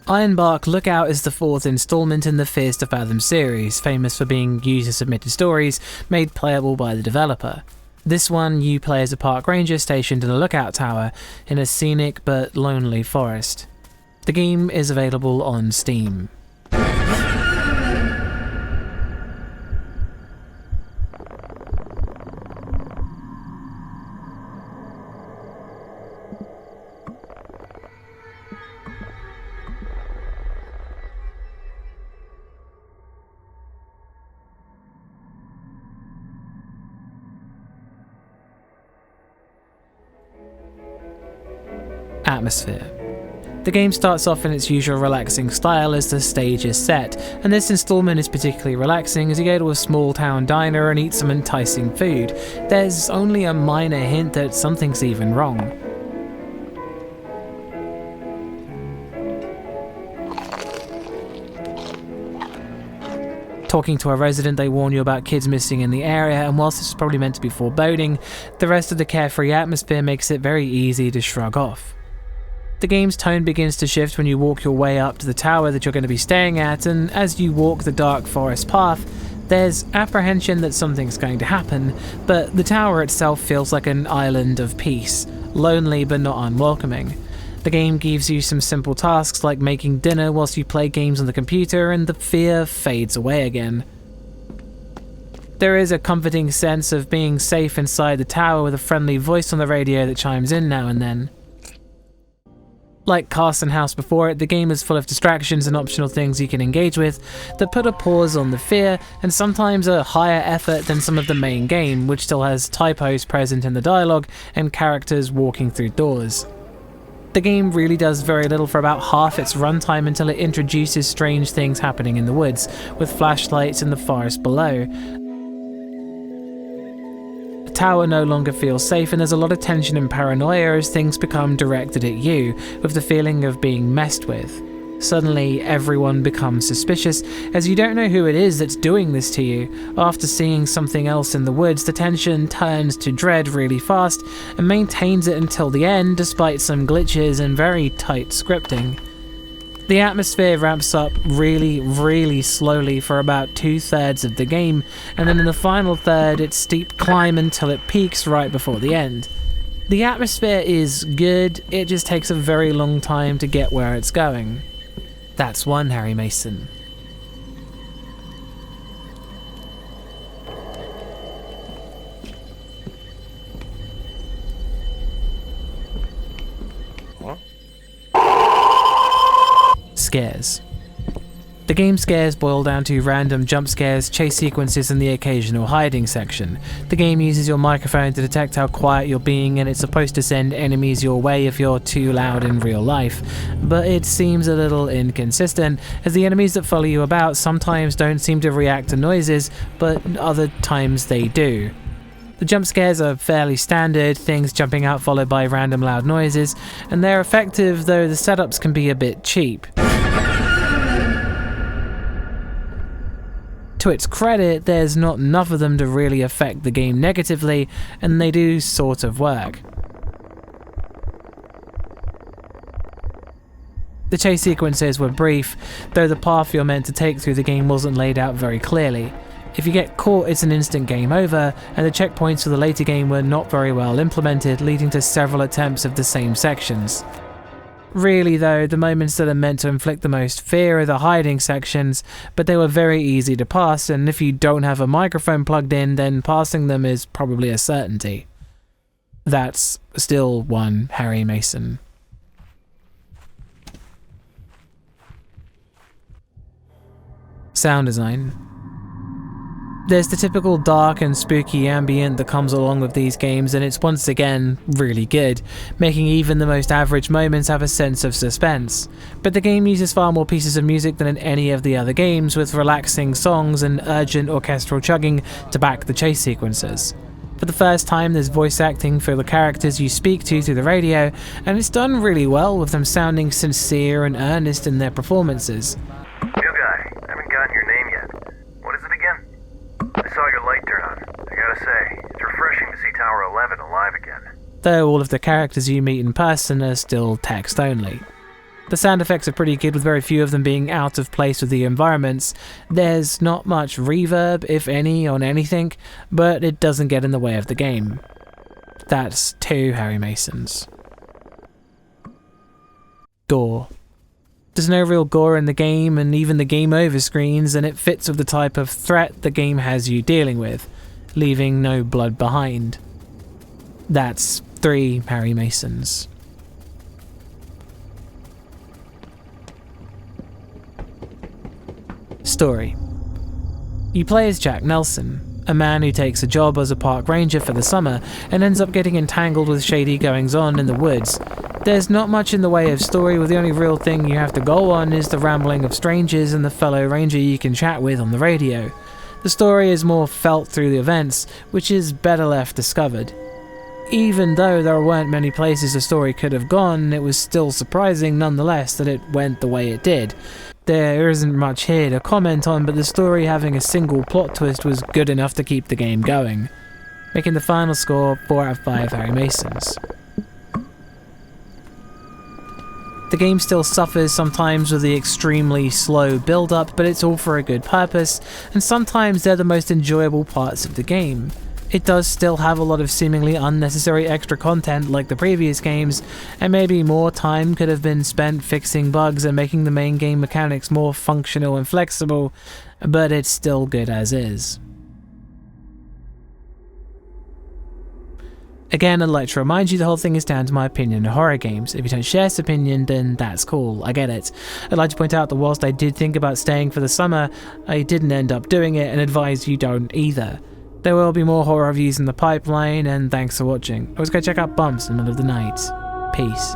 Ironbark Lookout is the fourth installment in the Fears to Fathom series, famous for being user-submitted stories made playable by the developer. This one, you play as a park ranger stationed in a lookout tower in a scenic but lonely forest. The game is available on Steam. Atmosphere. The game starts off in its usual relaxing style as the stage is set, and this installment is particularly relaxing as you go to a small town diner and eat some enticing food. There's only a minor hint that something's even wrong. Talking to a resident, they warn you about kids missing in the area, and whilst this is probably meant to be foreboding, the rest of the carefree atmosphere makes it very easy to shrug off. The game's tone begins to shift when you walk your way up to the tower that you're going to be staying at, and as you walk the dark forest path, there's apprehension that something's going to happen, but the tower itself feels like an island of peace, lonely but not unwelcoming. The game gives you some simple tasks like making dinner whilst you play games on the computer, and the fear fades away again. There is a comforting sense of being safe inside the tower with a friendly voice on the radio that chimes in now and then. Like Carson House before it, the game is full of distractions and optional things you can engage with that put a pause on the fear, and sometimes a higher effort than some of the main game, which still has typos present in the dialogue and characters walking through doors. The game really does very little for about half its runtime until it introduces strange things happening in the woods, with flashlights in the forest below. The tower no longer feels safe, and there's a lot of tension and paranoia as things become directed at you, with the feeling of being messed with. Suddenly, everyone becomes suspicious, as you don't know who it is that's doing this to you. After seeing something else in the woods, the tension turns to dread really fast, and maintains it until the end, despite some glitches and very tight scripting. The atmosphere ramps up really slowly for about 2/3 of the game, and then in the final third it's steep climb until it peaks right before the end. The atmosphere is good, it just takes a very long time to get where it's going. That's one Harry Mason. Scares. The game's scares boil down to random jump scares, chase sequences, and the occasional hiding section. The game uses your microphone to detect how quiet you're being, and it's supposed to send enemies your way if you're too loud in real life. But it seems a little inconsistent, as the enemies that follow you about sometimes don't seem to react to noises, but other times they do. The jump scares are fairly standard, things jumping out followed by random loud noises, and they're effective, though the setups can be a bit cheap. To its credit, there's not enough of them to really affect the game negatively, and they do sort of work. The chase sequences were brief, though the path you're meant to take through the game wasn't laid out very clearly. If you get caught, it's an instant game over, and the checkpoints for the later game were not very well implemented, leading to several attempts of the same sections. Really though, the moments that are meant to inflict the most fear are the hiding sections, but they were very easy to pass, and if you don't have a microphone plugged in, then passing them is probably a certainty. That's still one Harry Mason. Sound design. There's the typical dark and spooky ambient that comes along with these games, and it's once again really good, making even the most average moments have a sense of suspense. But the game uses far more pieces of music than in any of the other games, with relaxing songs and urgent orchestral chugging to back the chase sequences. For the first time, there's voice acting for the characters you speak to through the radio, and it's done really well, with them sounding sincere and earnest in their performances. New guy, I haven't gotten your name yet. What is it again? I saw your light turn on. I gotta say, it's refreshing to see Tower 11 alive again. Though all of the characters you meet in person are still text only. The sound effects are pretty good, with very few of them being out of place with the environments. There's not much reverb, if any, on anything, but it doesn't get in the way of the game. That's 2 Harry Masons. Gore. There's no real gore in the game, and even the game over screens, and it fits with the type of threat the game has you dealing with, leaving no blood behind. That's 3 Harry Masons. Story. You play as Jack Nelson, a man who takes a job as a park ranger for the summer and ends up getting entangled with shady goings-on in the woods. There's not much in the way of story, with the only real thing you have to go on is the rambling of strangers and the fellow ranger you can chat with on the radio. The story is more felt through the events, which is better left discovered. Even though there weren't many places the story could have gone, it was still surprising nonetheless that it went the way it did. There isn't much here to comment on, but the story having a single plot twist was good enough to keep the game going, making the final score 4 out of 5 Harry Masons. The game still suffers sometimes with the extremely slow build-up, but it's all for a good purpose, and sometimes they're the most enjoyable parts of the game. It does still have a lot of seemingly unnecessary extra content like the previous games, and maybe more time could have been spent fixing bugs and making the main game mechanics more functional and flexible, but it's still good as is. Again, I'd like to remind you the whole thing is down to my opinion of horror games. If you don't share this opinion, then that's cool, I get it. I'd like to point out that whilst I did think about staying for the summer, I didn't end up doing it, and advise you don't either. There will be more horror reviews in the pipeline, and thanks for watching. Always go check out Bumps in the middle of the night. Peace.